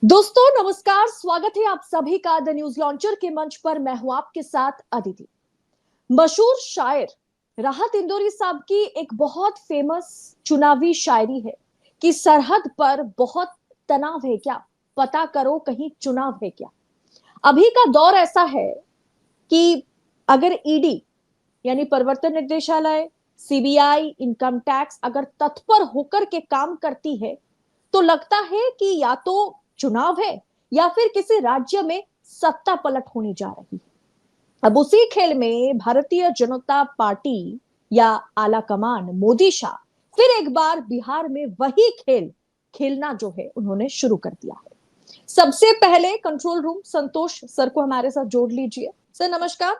दोस्तों नमस्कार, स्वागत है आप सभी का द न्यूज लॉन्चर के मंच पर। मैं हूं आपके साथ अदिति। मशहूर शायर राहत इंदौरी साहब की एक बहुत फेमस चुनावी शायरी है कि सरहद पर बहुत तनाव है क्या, पता करो कहीं चुनाव है क्या। अभी का दौर ऐसा है कि अगर ईडी यानी प्रवर्तन निदेशालय, सीबीआई, इनकम टैक्स अगर तत्पर होकर के काम करती है तो लगता है कि या तो चुनाव है या फिर किसी राज्य में सत्ता पलट होने जा रही है। अब उसी खेल में भारतीय जनता पार्टी या आला कमान मोदी शाह फिर एक बार बिहार में वही खेल खेलना जो है उन्होंने शुरू कर दिया है। सबसे पहले कंट्रोल रूम संतोष सर को हमारे साथ जोड़ लीजिए। सर नमस्कार,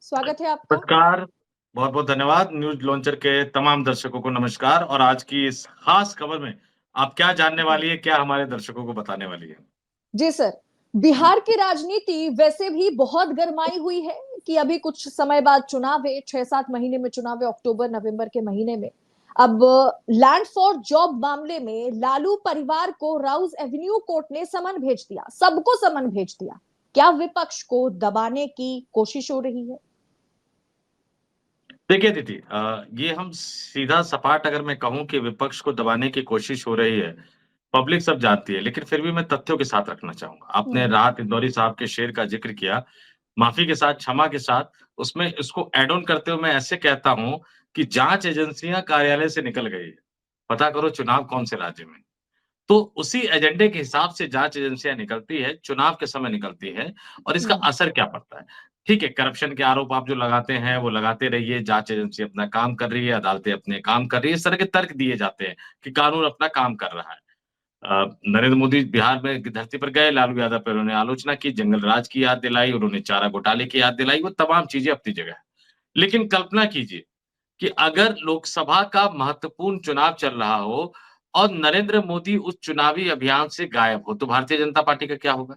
स्वागत है आपका। नमस्कार, बहुत-बहुत धन्यवाद। न्यूज़ लॉन्चर के तमाम दर्शकों को नमस्कार और आज की इस खास खबर में आप क्या जानने वाली है, क्या हमारे दर्शकों को बताने वाली है? जी सर, बिहार की राजनीति वैसे भी बहुत गरमाई हुई है कि अभी कुछ समय बाद चुनाव है, 6-7 महीने में चुनाव है, अक्टूबर नवंबर के महीने में। अब लैंड फॉर जॉब मामले में लालू परिवार को राउज एवेन्यू कोर्ट ने समन भेज दिया, सबको समन भेज दिया। क्या विपक्ष को दबाने की कोशिश हो रही है? देखिए दीदी ये हम सीधा सपाट अगर मैं कहूँ कि विपक्ष को दबाने की कोशिश हो रही है, पब्लिक सब जानती है, लेकिन फिर भी मैं तथ्यों के साथ रखना चाहूँगा। आपने हम्म। राहत इंदौरी साहब के शेर का ज़िक्र किया, माफ़ी के साथ, क्षमा के साथ, उसमें इसको ऐड ऑन करते हुए मैं ऐसे कहता हूँ कि जाँच एजेंसियाँ कार्यालय से निकल गई है। पता करो चुनाव कौन से राज्य में। तो उसी एजेंडे के हिसाब से जाँच एजेंसियाँ निकलती है, चुनाव के समय निकलती है और इसका हम्म। असर क्या पड़ता है? ठीक है, करप्शन के आरोप आप जो लगाते हैं, वो लगाते रहिए, जाँच एजेंसी अपना काम कर रही है, अदालतें अपने काम कर रही है, इस तरह के तर्क दिए जाते हैं कि कानून अपना काम कर रहा है। नरेंद्र मोदी बिहार में धरती पर गए, लालू यादव पे उन्होंने आलोचना की, जंगल राज की याद दिलाई, उन्होंने चारा घोटाले की याद दिलाई, वो तमाम चीज़ें अपनी जगह है। लेकिन कल्पना कीजिए कि अगर लोकसभा का महत्वपूर्ण चुनाव चल रहा हो और नरेंद्र मोदी उस चुनावी अभियान से गायब हो, तो भारतीय जनता पार्टी का क्या होगा?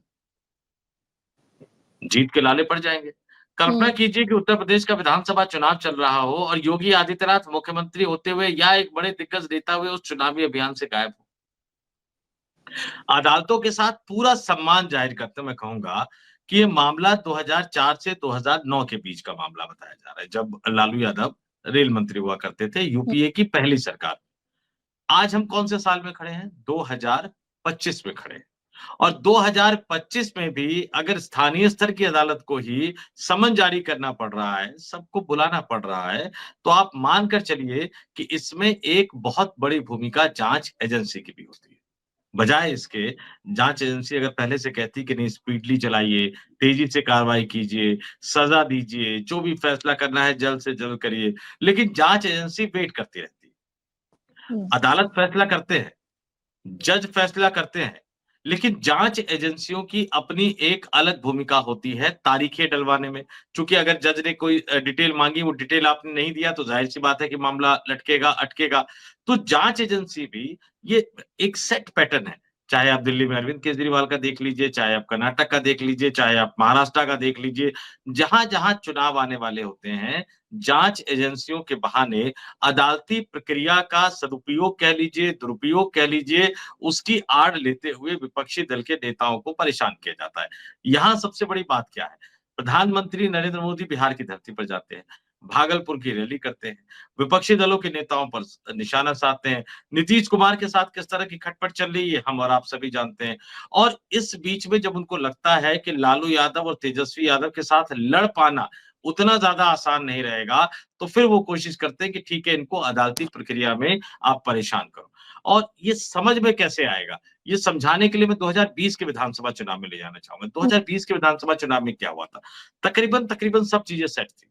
जीत के लाले पड़ जाएँगे। कल्पना हम्म। कीजिए कि उत्तर प्रदेश का विधानसभा चुनाव चल रहा हो और योगी आदित्यनाथ मुख्यमंत्री होते हुए या एक बड़े दिग्गज नेता हुए उस चुनावी अभियान से गायब हो। अदालतों के साथ पूरा सम्मान जाहिर करते हुए मैं कहूँगा कि ये मामला 2004 से 2009 के बीच का मामला बताया जा रहा है, जब लालू यादव रेल मंत्री हुआ करते थे, यूपीए की पहली सरकार। आज हम कौन से साल में खड़े हैं? 2025 में खड़े हैं और 2025 में भी अगर स्थानीय स्तर की अदालत को ही समन जारी करना पड़ रहा है, सबको बुलाना पड़ रहा है, तो आप मानकर चलिए कि इसमें एक बहुत बड़ी भूमिका जाँच एजेंसी की भी होती है। बजाए इसके जाँच एजेंसी अगर पहले से कहती कि नहीं स्पीडली चलाइए, तेज़ी से कार्रवाई कीजिए, सज़ा दीजिए, जो भी फैसला करना है जल्द से जल्द करिए, लेकिन जाँच एजेंसी वेट करती रहती है। हम्म। अदालत फैसला करते हैं, जज फैसला करते हैं, लेकिन जाँच एजेंसियों की अपनी एक अलग भूमिका होती है तारीखें डलवाने में। चूँकि अगर जज ने कोई डिटेल माँगी, वो डिटेल आपने नहीं दिया तो ज़ाहिर-सी बात है कि मामला लटकेगा, अटकेगा। तो जाँच एजेंसी भी ये एक सेट पैटर्न है। चाहे आप दिल्ली में अरविंद केजरीवाल का देख लीजिए, चाहे आप कर्नाटक का देख लीजिए, चाहे आप महाराष्ट्र का देख लीजिए। जहाँ-जहाँ चुनाव आने वाले होते हैं, जाँच एजेंसियों के बहाने अदालती प्रक्रिया का सदुपयोग कह लीजिए, दुरुपयोग कह लीजिए, उसकी आड़ लेते हुए विपक्षी दल के नेताओं को परेशान किया जाता है। यहाँ सबसे बड़ी बात क्या है? प्रधानमंत्री नरेंद्र मोदी बिहार की धरती पर जाते हैं, भागलपुर की रैली करते हैं, विपक्षी दलों के नेताओं पर निशाना साधते हैं। नीतीश कुमार के साथ किस तरह की खटपट चल रही है, हम और आप सभी जानते हैं। और इस बीच में जब उनको लगता है कि लालू यादव और तेजस्वी यादव के साथ लड़ पाना उतना ज़्यादा आसान नहीं रहेगा, तो फिर वो कोशिश करते हैं कि ठीक है, इनको अदालती प्रक्रिया में आप परेशान करो। और ये समझ में कैसे आएगा? ये समझाने के लिए मैं 2020 के विधानसभा चुनाव में ले जाना चाहूँगा। 2020 के विधानसभा चुनाव में क्या हुआ था? तकरीबन सब चीज़ें सेट थी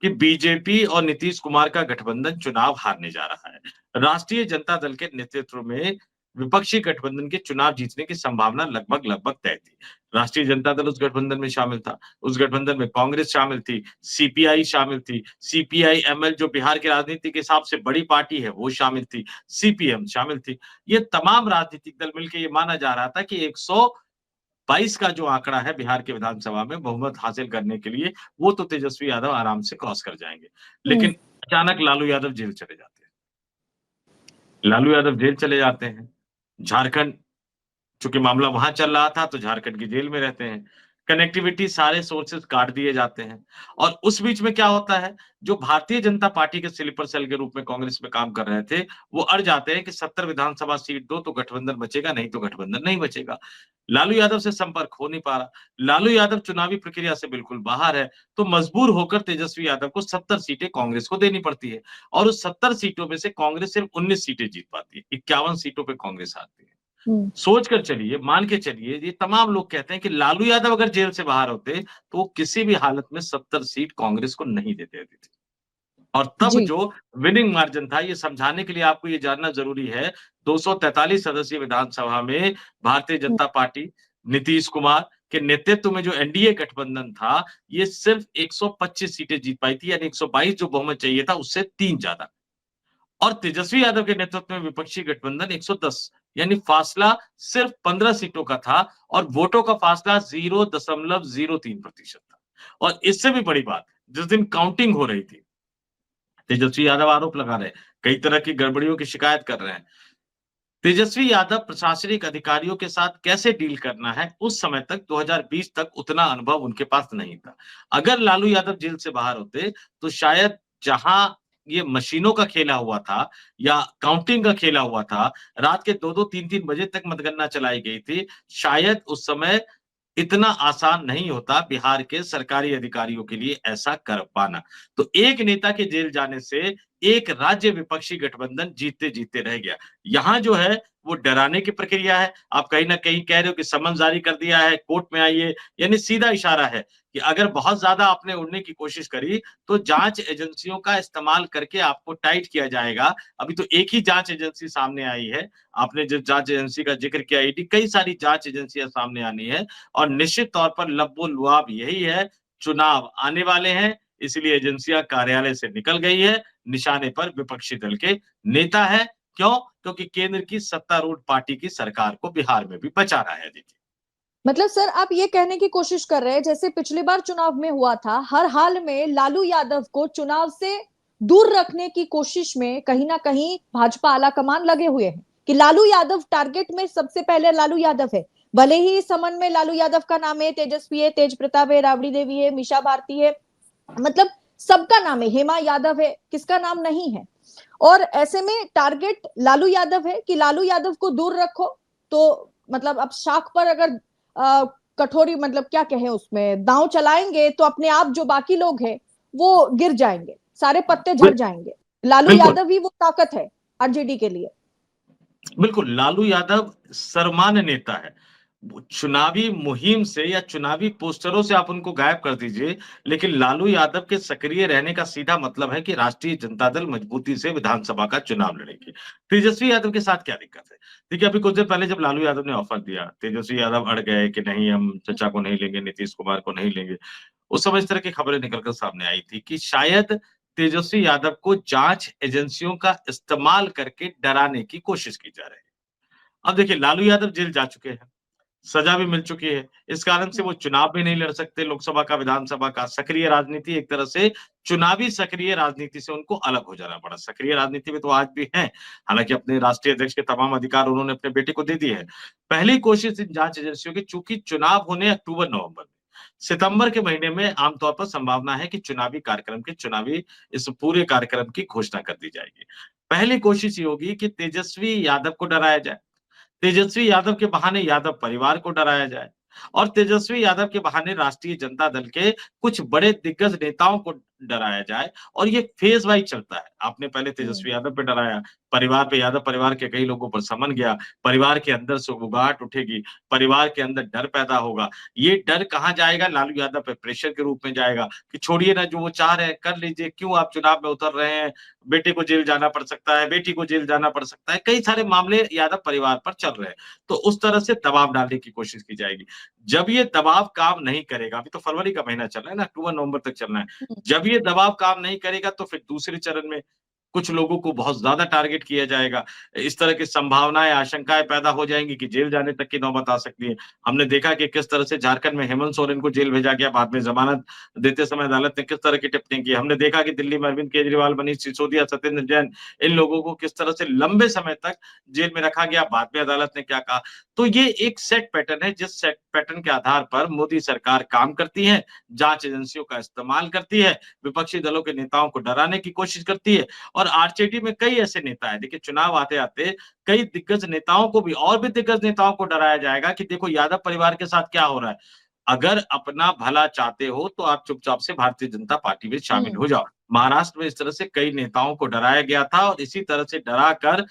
कि बीजेपी और नीतीश कुमार का गठबंधन चुनाव हारने जा रहा है। राष्ट्रीय जनता दल के नेतृत्व में विपक्षी गठबंधन के चुनाव जीतने की संभावना लगभग-लगभग तय थी। राष्ट्रीय जनता दल उस गठबंधन में शामिल था। उस गठबंधन में कांग्रेस शामिल थी, सीपीआई शामिल थी, सीपीआई-एमएल जो बिहार की राजनीति के हिसाब से बड़ी पार्टी है, वो शामिल थी, सीपीएम शामिल थी। ये तमाम राजनीतिक दल मिलके ये माना जा रहा था कि 122 का जो आंकड़ा है बिहार के विधानसभा में बहुमत हासिल करने के लिए, वो तो तेजस्वी यादव आराम से क्रॉस कर जाएँगे। हम्म। लेकिन अचानक लालू यादव जेल चले जाते हैं। लालू यादव जेल चले जाते हैं। झारखंड चूंकि मामला वहां चल रहा था तो झारखंड की जेल में रहते हैं। कनेक्टिविटी सारे सोर्सेस काट दिए जाते हैं। और उस बीच में क्या होता है, जो भारतीय जनता पार्टी के स्लीपर सेल के रूप में कांग्रेस में काम कर रहे थे, वो अड़ जाते हैं कि 70 विधानसभा सीट दो तो गठबंधन बचेगा, नहीं तो गठबंधन नहीं बचेगा। लालू यादव से संपर्क हो नहीं पा रहा। लालू यादव चुनावी प्रक्रिया से बिल्कुल बाहर है, तो मजबूर होकर तेजस्वी यादव को 70 सीटें कांग्रेस को देनी पड़ती है। और उस 70 सीटों में से कांग्रेस सिर्फ 19 सीटें जीत पाती है, 51 सीटों पे कांग्रेस हारती है। हम्म। सोच कर चलिए, मान के चलिए, ये तमाम लोग कहते हैं कि लालू यादव अगर जेल से बाहर होते तो वो किसी भी हालत में 70 सीट कांग्रेस को नहीं देते थे। और तब जी। जो विनिंग मार्जिन था, ये समझाने के लिए आपको ये जानना जरूरी है, 243 सदस्यीय विधानसभा में भारतीय हम्म। जनता पार्टी, नीतीश कुमार के नेतृत्व में जो एनडीए गठबंधन था, ये सिर्फ 125 सीटें जीत पाई थी, यानी 122 जो बहुमत चाहिए था उससे 3 ज्यादा। और तेजस्वी यादव के नेतृत्व में विपक्षी गठबंधन 110, यानी फासला सिर्फ 15 सीटों का था और वोटों का फासला 0.03% था। और इससे भी बड़ी बात, जिस दिन काउंटिंग हो रही थी, तेजस्वी यादव आरोप लगा रहे हैं, कई तरह की गड़बड़ियों की शिकायत कर रहे हैं। तेजस्वी यादव प्रशासनिक अधिकारियों के साथ कैसे डील करना है, उस समय तक 2020 तक उतना अनुभव उनके पास नहीं था। अगर लालू यादव जेल से बाहर होते तो शायद जहां ये मशीनों का खेला हुआ था या काउंटिंग का खेला हुआ था, रात के 2-2 3-3 बजे तक मतगणना चलाई गई थी, शायद उस समय इतना आसान नहीं होता बिहार के सरकारी अधिकारियों के लिए ऐसा कर पाना। तो एक नेता के जेल जाने से एक राज्य विपक्षी गठबंधन जीतते-जीतते रह गया। यहाँ जो है वो डराने की प्रक्रिया है। आप कहीं न कहीं कह रहे हो कि समन जारी कर दिया है, कोर्ट में आइए, यानी सीधा इशारा है कि अगर बहुत ज़्यादा आपने उड़ने की कोशिश करी, तो जाँच एजेंसियों का इस्तेमाल करके आपको टाइट किया जाएगा। अभी तो एक ही जाँच एजेंसी सामने आई है। आपने जिस जाँच एजेंसी का ज़िक्र किया ईडी, कई सारी जाँच एजेंसियाँ सामने आनी है। और निश्चित तौर पर लबो-लुआब यही है, चुनाव आने वाले हैं, इसलिए एजेंसियां कार्यालय से निकल गई है, निशाने पर विपक्षी दल के नेता है। क्यों? क्योंकि केंद्र की सत्तारूढ़ पार्टी की सरकार को बिहार में भी बचाना है। देखिए, मतलब सर आप ये कहने की कोशिश कर रहे हैं जैसे पिछली बार चुनाव में हुआ था, हर हाल में लालू यादव को चुनाव से दूर रखने की कोशिश में कहीं ना कहीं भाजपा आलाकमान लगे हुए हैं कि लालू यादव टारगेट में सबसे पहले लालू यादव है। भले ही समन में लालू यादव का नाम है, तेजस्वी है, तेज प्रताप है, राबड़ी देवी है, मीशा भारती है, मतलब सबका नाम है, हेमा यादव है, किसका नाम नहीं है। और ऐसे में टारगेट लालू यादव है कि लालू यादव को दूर रखो। तो मतलब अब शाख पर अगर कठोरी मतलब क्या कहें उसमें दांव चलाएंगे तो अपने आप जो बाकी लोग हैं वो गिर जाएंगे, सारे पत्ते झड़ जाएंगे। लालू बिल्कुल, यादव ही वो ताकत है आरजेडी के लिए। बिल्कुल, लालू यादव सर्वमान्य नेता है। वो चुनावी मुहिम से या चुनावी पोस्टरों से आप उनको गायब कर दीजिए, लेकिन लालू यादव के सक्रिय रहने का सीधा मतलब है कि राष्ट्रीय जनता दल मजबूती से विधानसभा का चुनाव लड़ेगी। तेजस्वी यादव के साथ क्या दिक्कत है? देखिए, अभी कुछ देर पहले जब लालू यादव ने ऑफर दिया, तेजस्वी यादव अड़ गए कि नहीं, हम चचा को नहीं लेंगे, नीतीश कुमार को नहीं लेंगे। उस समय इस तरह की खबरें निकलकर सामने आई थी कि शायद तेजस्वी यादव को जांच एजेंसियों का इस्तेमाल करके डराने की कोशिश की जा रही है। अब देखिए, लालू यादव जेल जा चुके हैं, सजा भी मिल चुकी है। इस कारण से वो चुनाव भी नहीं लड़ सकते, लोकसभा का, विधानसभा का। सक्रिय राजनीति, एक तरह से चुनावी सक्रिय राजनीति से उनको अलग हो जाना पड़ा। सक्रिय राजनीति में तो आज भी हैं, हालाँकि अपने राष्ट्रीय अध्यक्ष के तमाम अधिकार उन्होंने अपने बेटे को दे दिए हैं। पहली कोशिश इन जाँच एजेंसियों की, चूँकि चुनाव होने अक्टूबर-नवंबर में, सितंबर के महीने में आमतौर पर संभावना है कि चुनावी इस पूरे कार्यक्रम की घोषणा कर दी जाएगी। पहली कोशिश ये होगी कि तेजस्वी यादव को डराया जाए। तेजस्वी यादव के बहाने यादव परिवार को डराया जाए और तेजस्वी यादव के बहाने राष्ट्रीय जनता दल के कुछ बड़े दिग्गज नेताओं को डराया जाए। और ये फेज वाइज चलता है। आपने पहले हम्म। तेजस्वी यादव पे डराया, परिवार पे, यादव परिवार के कई लोगों पर समन गया, परिवार के अंदर से उगगाहट उठेगी, परिवार के अंदर डर पैदा होगा। ये डर कहाँ जाएगा? लालू यादव पे प्रेशर के रूप में जाएगा कि छोड़िए ना, जो वो चाह रहे हैं कर लीजिए, क्यों आप चुनाव में उतर रहे हैं? बेटे को जेल जाना पड़ सकता है, बेटी को जेल जाना पड़ सकता है। कई सारे मामले यादव परिवार पर चल रहे हैं। तो उस तरह से दबाव डालने की कोशिश की जाएगी। जब ये दबाव काम नहीं करेगा, अभी तो फरवरी का महीना चल रहा है ना, अक्टूबर-नवंबर तक चलना है। हम्म। जब ये दबाव काम नहीं करेगा तो फिर दूसरे चरण में कुछ लोगों को बहुत ज्यादा टारगेट किया जाएगा, इस तरह की संभावनाएं, आशंकाएं पैदा हो जाएंगी कि जेल जाने तक की नौबत आ सकती है। हमने देखा कि किस तरह से झारखंड में हेमंत सोरेन को जेल भेजा गया, बाद में जमानत देते समय अदालत ने किस तरह की टिप्पणी की। हमने देखा कि दिल्ली में अरविंद केजरीवाल, मनीष सिसोदिया, सत्येंद्र जैन, इन लोगों को किस तरह से लंबे समय तक जेल में रखा गया, बाद में अदालत ने क्या कहा। तो ये एक सेट पैटर्न है, जिस सेट पैटर्न के आधार पर मोदी सरकार काम करती है, जांच एजेंसियों का इस्तेमाल करती है, विपक्षी दलों के नेताओं को डराने की कोशिश करती है। और आरजेडी में कई ऐसे नेता है, देखिए चुनाव आते आते कई दिग्गज नेताओं को भी, और भी दिग्गज नेताओं को डराया जाएगा कि देखो यादव परिवार के साथ क्या हो रहा है, अगर अपना भला चाहते हो तो आप चुपचाप से भारतीय जनता पार्टी में शामिल हो जाओ। महाराष्ट्र में इस तरह से कई नेताओं को डराया गया था और इसी तरह से डरा कर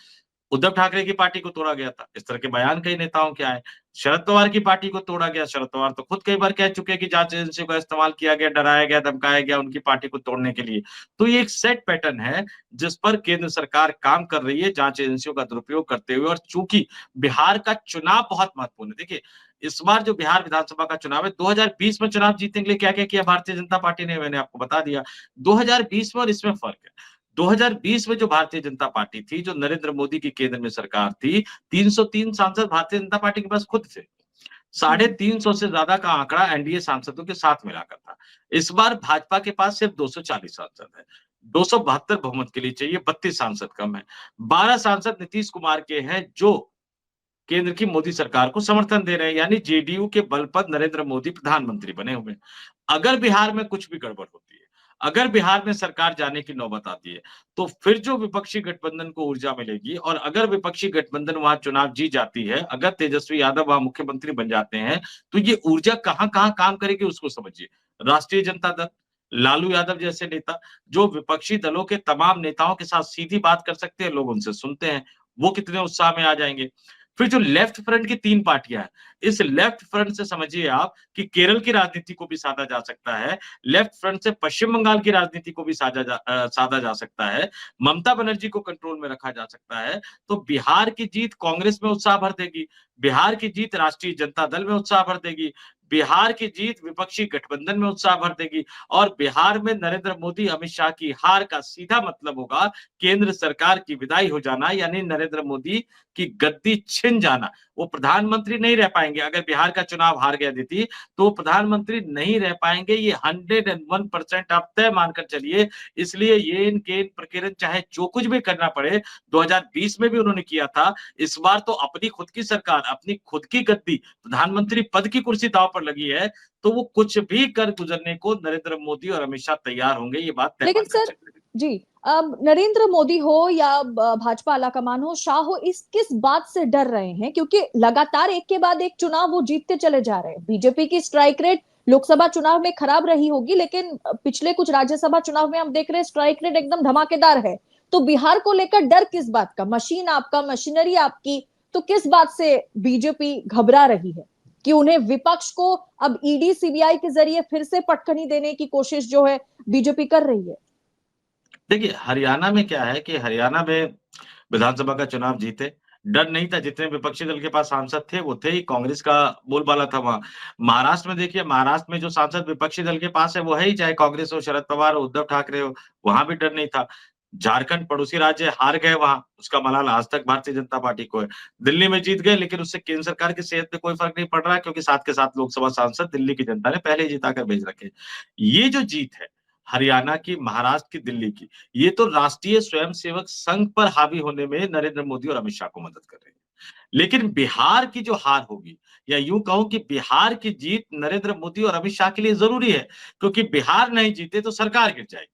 उद्धव ठाकरे की पार्टी को तोड़ा गया था। इस तरह के बयान कई नेताओं के आए। शरद पवार की पार्टी को तोड़ा गया। शरद पवार तो खुद कई बार कह चुके हैं कि जांच एजेंसियों का इस्तेमाल किया गया, डराया गया, धमकाया गया उनकी पार्टी को तोड़ने के लिए। तो ये एक सेट पैटर्न है जिस पर केंद्र सरकार काम कर रही है, जांच एजेंसियों का दुरुपयोग करते हुए। और चूंकि बिहार का चुनाव बहुत महत्वपूर्ण है, देखिए इस बार जो बिहार विधानसभा का चुनाव है, 2020 में चुनाव जीतने के लिए क्या क्या किया भारतीय जनता पार्टी ने, मैंने आपको बता दिया। 2020 में और इसमें फर्क है। 2020 में जो भारतीय जनता पार्टी थी, जो नरेंद्र मोदी की केंद्र में सरकार थी, 303 सांसद भारतीय जनता पार्टी के पास खुद थे। 350 से ज्यादा का आंकड़ा एनडीए सांसदों के साथ मिलाकर था। इस बार भाजपा के पास सिर्फ 240 सांसद है। 272 बहुमत के लिए चाहिए, 32 सांसद कम है। 12 सांसद नीतीश कुमार के हैं, जो केंद्र की मोदी सरकार को समर्थन दे रहे हैं, यानी जेडीयू के बल पर नरेंद्र मोदी प्रधानमंत्री बने हुए हैं। अगर बिहार में कुछ भी गड़बड़ होती है, अगर बिहार में सरकार जाने की नौबत आती है, तो फिर जो विपक्षी गठबंधन को ऊर्जा मिलेगी, और अगर विपक्षी गठबंधन वहां चुनाव जीत जाती है, अगर तेजस्वी यादव वहां मुख्यमंत्री बन जाते हैं, तो ये ऊर्जा कहां कहां काम करेगी उसको समझिए। राष्ट्रीय जनता दल, लालू यादव जैसे नेता, जो विपक्षी दलों के तमाम नेताओं के साथ सीधी बात कर सकते हैं, लोग उनसे सुनते हैं, वो कितने उत्साह में आ जाएंगे। फिर जो लेफ्ट फ्रंट की 3 पार्टियां हैं, इस लेफ्ट फ्रंट से समझिए आप कि केरल की राजनीति को भी साधा जा सकता है, लेफ्ट फ्रंट से पश्चिम बंगाल की राजनीति को भी साधा जा सकता है, ममता बनर्जी को कंट्रोल में रखा जा सकता है। तो बिहार की जीत कांग्रेस में उत्साह भर देगी, बिहार की जीत राष्ट्रीय जनता दल में उत्साह भर देगी, बिहार की जीत विपक्षी गठबंधन में उत्साह भर देगी। और बिहार में नरेंद्र मोदी अमित शाह की हार का सीधा मतलब होगा केंद्र सरकार की विदाई हो जाना, यानी नरेंद्र मोदी की गद्दी छिन जाना। वो प्रधानमंत्री नहीं रह पाएंगे। अगर बिहार का चुनाव हार गया दीदी, तो प्रधानमंत्री नहीं रह पाएंगे, ये 101% आप तय मानकर चलिए। इसलिए ये इनके प्रकीर्णन चाहे जो कुछ भी करना पड़े, 2020 में भी उन्होंने किया था, इस बार तो अपनी खुद की सरकार, अपनी खुद की गद्दी, प्रधानमंत्री पद की कुर्सी दांव पर लगी है, तो वो कुछ भी कर गुजरने को नरेंद्र मोदी और अमित शाह तैयार होंगे, ये बात तय लेकिन मानकर सर चलिए। जी, अब नरेंद्र मोदी हो या भाजपा आलाकमान हो, शाह हो, इस किस बात से डर रहे हैं? क्योंकि लगातार एक के बाद एक चुनाव वो जीतते चले जा रहे हैं। बीजेपी की स्ट्राइक रेट लोकसभा चुनाव में खराब रही होगी, लेकिन पिछले कुछ राज्यसभा चुनाव में हम देख रहे हैं स्ट्राइक रेट एकदम धमाकेदार है। तो बिहार को लेकर डर किस बात का? मशीन आपका, मशीनरी आपकी, तो किस बात से बीजेपी घबरा रही है कि उन्हें विपक्ष को अब ईडी सीबीआई के जरिए फिर से पटखनी देने की कोशिश जो है बीजेपी कर रही है? देखिए हरियाणा में क्या है कि हरियाणा में विधानसभा का चुनाव जीते, डर नहीं था। जितने विपक्षी दल के पास सांसद थे वो थे ही, कांग्रेस का बोलबाला था वहां। महाराष्ट्र में देखिए, महाराष्ट्र में जो सांसद विपक्षी दल के पास है वो है ही, चाहे कांग्रेस हो, शरद पवार हो, उद्धव ठाकरे हो, वहां भी डर नहीं था। झारखंड पड़ोसी राज्य, हार गए वहां, उसका मलाल आज तक भारतीय जनता पार्टी को है। दिल्ली में जीत गए, लेकिन उससे केंद्र सरकार की सेहत पे कोई फर्क नहीं पड़ रहा है, क्योंकि साथ के साथ लोकसभा सांसद दिल्ली की जनता ने पहले ही जिताकर भेज रखे। ये जो जीत है हरियाणा की, महाराष्ट्र की, दिल्ली की, ये तो राष्ट्रीय स्वयंसेवक संघ पर हावी होने में नरेंद्र मोदी और अमित शाह को मदद कर रही है। लेकिन बिहार की जो हार होगी, या यूं कहूं कि बिहार की जीत नरेंद्र मोदी और अमित शाह के लिए जरूरी है, क्योंकि बिहार नहीं जीते तो सरकार गिर जाएगी।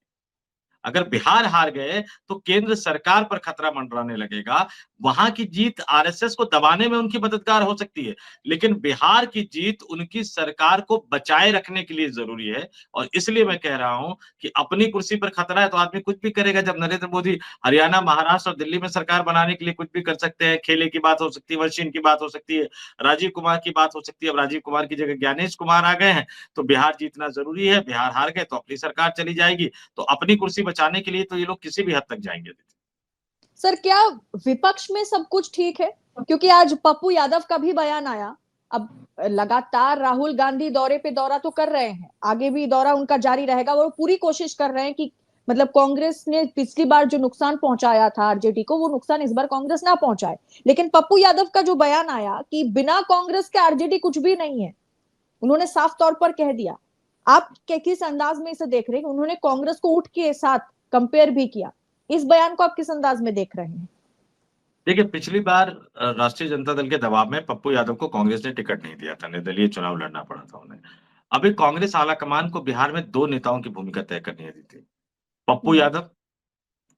अगर बिहार हार गए तो केंद्र सरकार पर खतरा मंडराने लगेगा। वहां की जीत आरएसएस को दबाने में उनकी मददगार हो सकती है, लेकिन बिहार की जीत उनकी सरकार को बचाए रखने के लिए जरूरी है। और इसलिए मैं कह रहा हूं कि अपनी कुर्सी पर खतरा है तो आदमी कुछ भी करेगा। जब नरेंद्र मोदी हरियाणा, महाराष्ट्र और दिल्ली में सरकार बनाने के लिए कुछ भी कर सकते हैं, खेले की बात हो सकती है, मशीन की बात हो सकती है, राजीव कुमार की बात हो सकती है। अब राजीव कुमार की जगह ज्ञानेश कुमार आ गए हैं, तो बिहार जीतना जरूरी है। बिहार हार गए तो अपनी सरकार चली जाएगी, तो अपनी कुर्सी बचाने के लिए तो ये लोग किसी भी हद तक जाएंगे। सर, क्या विपक्ष में सब कुछ ठीक है? क्योंकि आज पप्पू यादव का भी बयान आया। अब लगातार राहुल गांधी दौरे पे दौरा तो कर रहे हैं, आगे भी दौरा उनका जारी रहेगा। वो पूरी कोशिश कर रहे हैं कि मतलब कांग्रेस ने पिछली बार जो नुकसान पहुंचाया था आरजेडी को, वो नुकसान इस बार कांग्रेस ना पहुंचाए। लेकिन पप्पू यादव का जो बयान आया कि बिना कांग्रेस के आरजेडी कुछ भी नहीं है, उन्होंने साफ तौर पर कह दिया। आप किस अंदाज में इसे देख रहे हैं? उन्होंने कांग्रेस को उठ के साथ कंपेयर भी किया। इस बयान को आप किस अंदाज में देख रहे हैं? देखिए, पिछली बार राष्ट्रीय जनता दल के दबाव में पप्पू यादव को कांग्रेस ने टिकट नहीं दिया था, निर्दलीय चुनाव लड़ना पड़ा था उन्हें। अभी कांग्रेस आलाकमान को बिहार में 2 नेताओं की भूमिका तय करनी है दीदी। पप्पू हम्म। यादव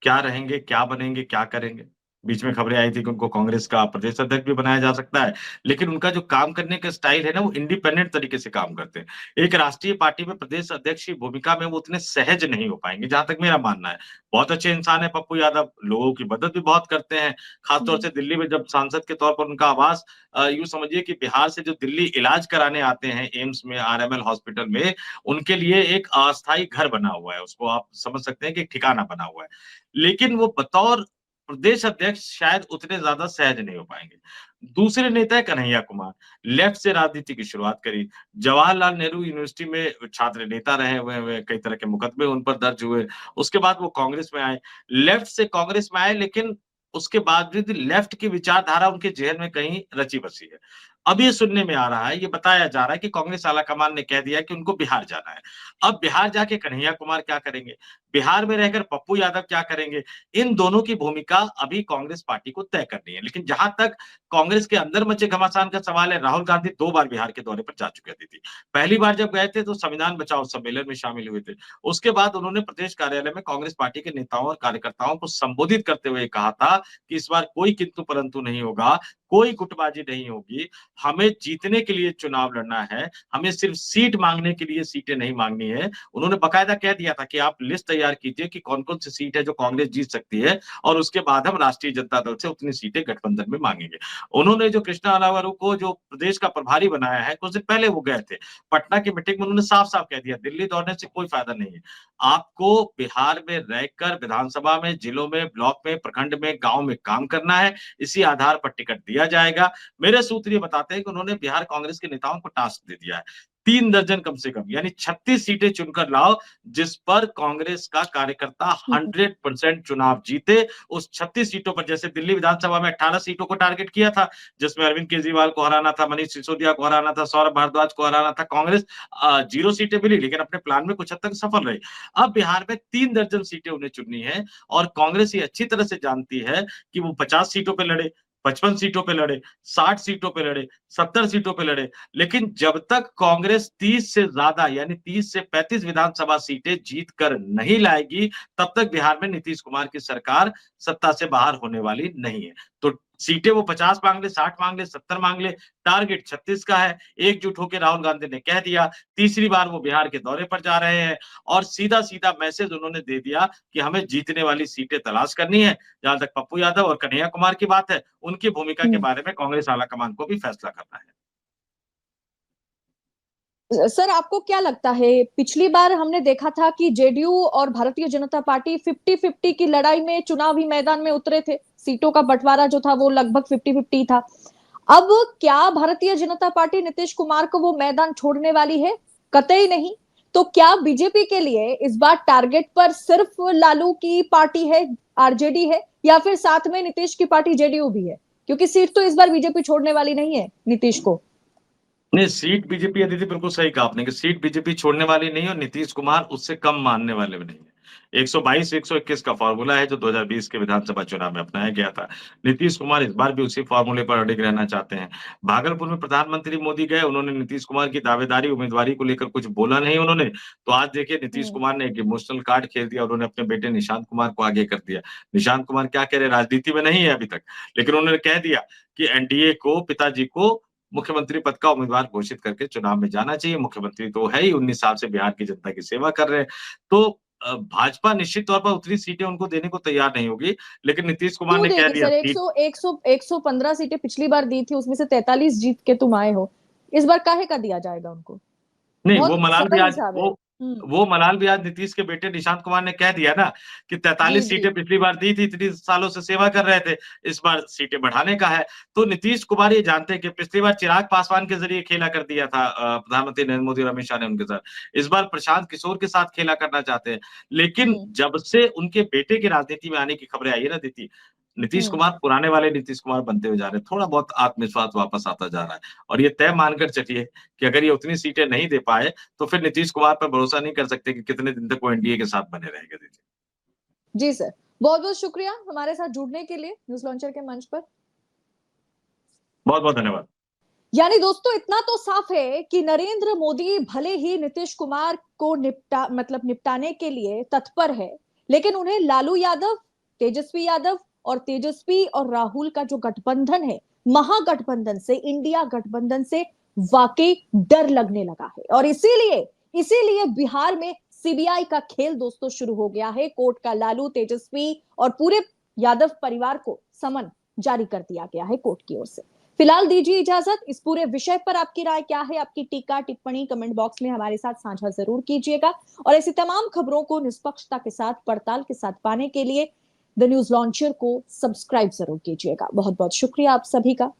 क्या रहेंगे, क्या बनेंगे, क्या करेंगे? बीच में खबरें आई थी कि उनको कांग्रेस का प्रदेश अध्यक्ष भी बनाया जा सकता है, लेकिन उनका जो काम करने का स्टाइल है ना, वो इंडिपेंडेंट तरीके से काम करते हैं। एक राष्ट्रीय पार्टी में प्रदेश अध्यक्ष की भूमिका में वो उतने सहज नहीं हो पाएँगे, जहाँ तक मेरा मानना है। बहुत अच्छे इंसान है पप्पू यादव, लोगों की मदद भी बहुत करते हैं, खासतौर जी। से दिल्ली में जब सांसद के तौर पर उनका आवास यूँ समझिए कि बिहार से जो दिल्ली इलाज कराने आते हैं एम्स में, आरएमएल हॉस्पिटल में, उनके लिए एक अस्थायी घर बना हुआ है, उसको आप समझ सकते हैं कि एक ठिकाना बना हुआ है। लेकिन वो बतौर प्रदेश अध्यक्ष शायद उतने ज़्यादा सहज नहीं हो पाएँगे। दूसरे नेता है कन्हैया कुमार, लेफ्ट से राजनीति की शुरुआत करी। जवाहरलाल नेहरू यूनिवर्सिटी में छात्र नेता रहे हुए हैं, कई तरह के मुकदमे उन पर दर्ज हुए। उसके बाद वो कांग्रेस में आए। लेफ्ट से कांग्रेस में आए लेकिन उसके बावजूद लेफ्ट की विचारधारा उनके ज़हन में कहीं रची-बसी है। अब ये सुनने में आ रहा है, ये बताया जा रहा है कि कांग्रेस आलाकमान ने कह दिया है कि उनको बिहार जाना है। अब बिहार जाके कन्हैया कुमार क्या करेंगे? बिहार में रहकर पप्पू यादव क्या करेंगे? इन दोनों की भूमिका अभी कांग्रेस पार्टी को तय करनी है। लेकिन जहाँ तक कांग्रेस के अंदर मचे घमासान का सवाल है, राहुल गांधी 2 बार बिहार के दौरे पर जा चुके थे। पहली बार जब गए थे तो संविधान बचाओ सम्मेलन में शामिल हुए थे। उसके बाद उन्होंने प्रदेश कार्यालय में कांग्रेस पार्टी के नेताओं और कार्यकर्ताओं को संबोधित करते हुए कहा था कि इस बार कोई किंतु परंतु नहीं होगा, कोई गुटबाजी नहीं होगी, हमें जीतने के लिए चुनाव लड़ना है, हमें सिर्फ सीट माँगने के लिए सीटें नहीं माँगनी है। उन्होंने बाकायदा कह दिया था कि आप लिस्ट तैयार कीजिए कि कौन-कौन सी सीट है जो कांग्रेस जीत सकती है और उसके बाद हम राष्ट्रीय जनता दल से उतनी सीटें गठबंधन में माँगेंगे। उन्होंने जो कृष्णा अलावरू को जो प्रदेश का प्रभारी बनाया है, कुछ दिन पहले वो गए थे। पटना की मीटिंग में उन्होंने साफ-साफ कह दिया, दिल्ली दौड़ने से कोई फ़ायदा नहीं है। आपको बिहार में रहकर विधानसभा में, जिलों में, ब्लॉक में, प्रखंड में, गाँव में काम करना है, इसी आधार पर टिकट दिया जाएगा। मेरे सूत्र ये बताते हैं कि उन्होंने बिहार कांग्रेस के नेताओं को टास्क दे दिया है। 3 दर्जन कम से कम यानी 36 सीटें चुनकर लाओ, जिस पर कांग्रेस का कार्यकर्ता 100% चुनाव जीते। उस 36 सीटों पर जैसे दिल्ली विधानसभा में 18 सीटों को टारगेट किया था, जिसमें अरविंद केजरीवाल को हराना था, मनीष सिसोदिया को हराना था, सौरभ भारद्वाज को हराना था। कांग्रेस 0 सीटें मिली लेकिन अपने प्लान में कुछ हद तक सफल रही। अब बिहार में 3 दर्जन सीटें उन्हें चुननी है और कांग्रेस ये अच्छी तरह से जानती है कि वो 50 सीटों पे लड़े, 55 सीटों पे लड़े, 60 सीटों पे लड़े, 70 सीटों पे लड़े, लेकिन जब तक कांग्रेस 30 से ज़्यादा यानी 30 से 35 विधानसभा सीटें जीत कर नहीं लाएगी, तब तक बिहार में नीतीश कुमार की सरकार सत्ता से बाहर होने वाली नहीं है। तो सीटें वो 50 माँग ले, 60 माँग ले, 70 माँग ले, टारगेट 36 का है। एकजुट होकर राहुल गांधी ने कह दिया, तीसरी बार वो बिहार के दौरे पर जा रहे हैं और सीधा-सीधा मैसेज उन्होंने दे दिया कि हमें जीतने वाली सीटें तलाश करनी है। जहाँ तक पप्पू यादव और कन्हैया कुमार की बात है, उनकी भूमिका के हम्म। बारे में कांग्रेस आलाकमान को भी फैसला करना है। सर, आपको क्या लगता है, पिछली बार हमने देखा था कि जेडीयू और भारतीय जनता पार्टी 50-50 की लड़ाई में चुनावी मैदान में उतरे थे, सीटों का बंटवारा जो था वो लगभग 50-50 था। अब क्या भारतीय जनता पार्टी नीतीश कुमार को वो मैदान छोड़ने वाली है? कतई नहीं। तो क्या बीजेपी के लिए इस बार टारगेट पर सिर्फ लालू की पार्टी है, आरजेडी है, या फिर साथ में नीतीश की पार्टी जेडीयू भी है? क्योंकि सीट तो इस बार बीजेपी छोड़ने वाली नहीं है नीतीश को। नहीं, सीट बीजेपी दीदी बिल्कुल सही कहा आपने कि सीट बीजेपी छोड़ने वाली नहीं है और नीतीश कुमार उससे कम मानने वाले भी नहीं है। 122-121 का फॉर्मूला है जो 2020 के विधानसभा चुनाव में अपनाया गया था। नीतीश कुमार इस बार भी उसी फॉर्मूले पर अडिग रहना चाहते हैं। भागलपुर में प्रधानमंत्री मोदी गए, उन्होंने नीतीश कुमार की दावेदारी, उम्मीदवारी को लेकर कुछ बोला नहीं उन्होंने। तो आज देखिए नीतीश हम्म। कुमार ने एक इमोशनल कार्ड खेल दिया, उन्होंने अपने बेटे निशांत कुमार को आगे कर दिया। निशांत कुमार क्या कह रहे हैं, राजनीति में नहीं है अभी तक, लेकिन उन्होंने कह दिया कि एनडीए को, पिताजी को मुख्यमंत्री पद का उम्मीदवार घोषित करके चुनाव में जाना चाहिए। मुख्यमंत्री तो है ही, 19 साल से बिहार की जनता की सेवा कर रहे हैं। तो भाजपा निश्चित तौर पर उतनी सीटें उनको देने को तैयार नहीं होगी, लेकिन नीतीश कुमार क्यों ने कह देगी दिया सर? सीट 115 सीटें पिछली बार दी थी, उसमें से 43 जीत के तुम आए हो। इस बार काहे का दिया जाएगा उनको? नहीं, वो बहुत मलाल भी सरल आज हिसाब है। वो मलाल भी आज नीतीश के बेटे निशांत कुमार ने कह दिया ना कि 43 जी, सीटें पिछली बार दी थी, इतनी सालों से सेवा कर रहे थे, इस बार सीटें बढ़ाने का है। तो नीतीश कुमार ये जानते हैं कि पिछली बार चिराग पासवान के जरिए खेला कर दिया था प्रधानमंत्री नरेंद्र मोदी और अमित शाह ने उनके साथ। इस बार प्रशांत किशोर के साथ खेला करना चाहते हैं। लेकिन हुँ, जब से उनके बेटे की राजनीति में आने की खबरें आई है ना दीदी, नीतीश हुँ, कुमार पुराने वाले नीतीश कुमार बनते हुए जा रहे हैं। थोड़ा बहुत आत्मविश्वास वापस आता जा रहा है और ये तय मानकर चलिए कि अगर ये उतनी सीटें नहीं दे पाए तो फिर नीतीश कुमार पर भरोसा नहीं कर सकते कि कितने दिन तक वो एनडीए के साथ बने रहेंगे दीदी। जी सर। बहुत-बहुत शुक्रिया हमारे साथ जुड़ने के लिए न्यूज़ लॉन्चर के मंच पर। बहुत-बहुत धन्यवाद। यानी दोस्तों इतना तो साफ है कि नरेंद्र मोदी भले ही नीतीश कुमार को निपटाने के लिए तत्पर है, लेकिन उन्हें लालू यादव, तेजस्वी यादव और तेजस्वी और राहुल का जो गठबंधन है, महागठबंधन से, इंडिया गठबंधन से वाकई डर लगने लगा है। और इसीलिए इसीलिए बिहार में सीबीआई का खेल दोस्तों शुरू हो गया है। कोर्ट का लालू, तेजस्वी और पूरे यादव परिवार को समन जारी कर दिया गया है कोर्ट की ओर से। फिलहाल दीजिए इजाजत। इस पूरे विषय पर आपकी राय क्या है, आपकी टीका टिप्पणी कमेंट बॉक्स में हमारे साथ साझा जरूर कीजिएगा। और ऐसी तमाम खबरों को निष्पक्षता के साथ, पड़ताल के साथ पाने के लिए द न्यूज लॉन्चर को सब्सक्राइब जरूर कीजिएगा। बहुत बहुत शुक्रिया आप सभी का।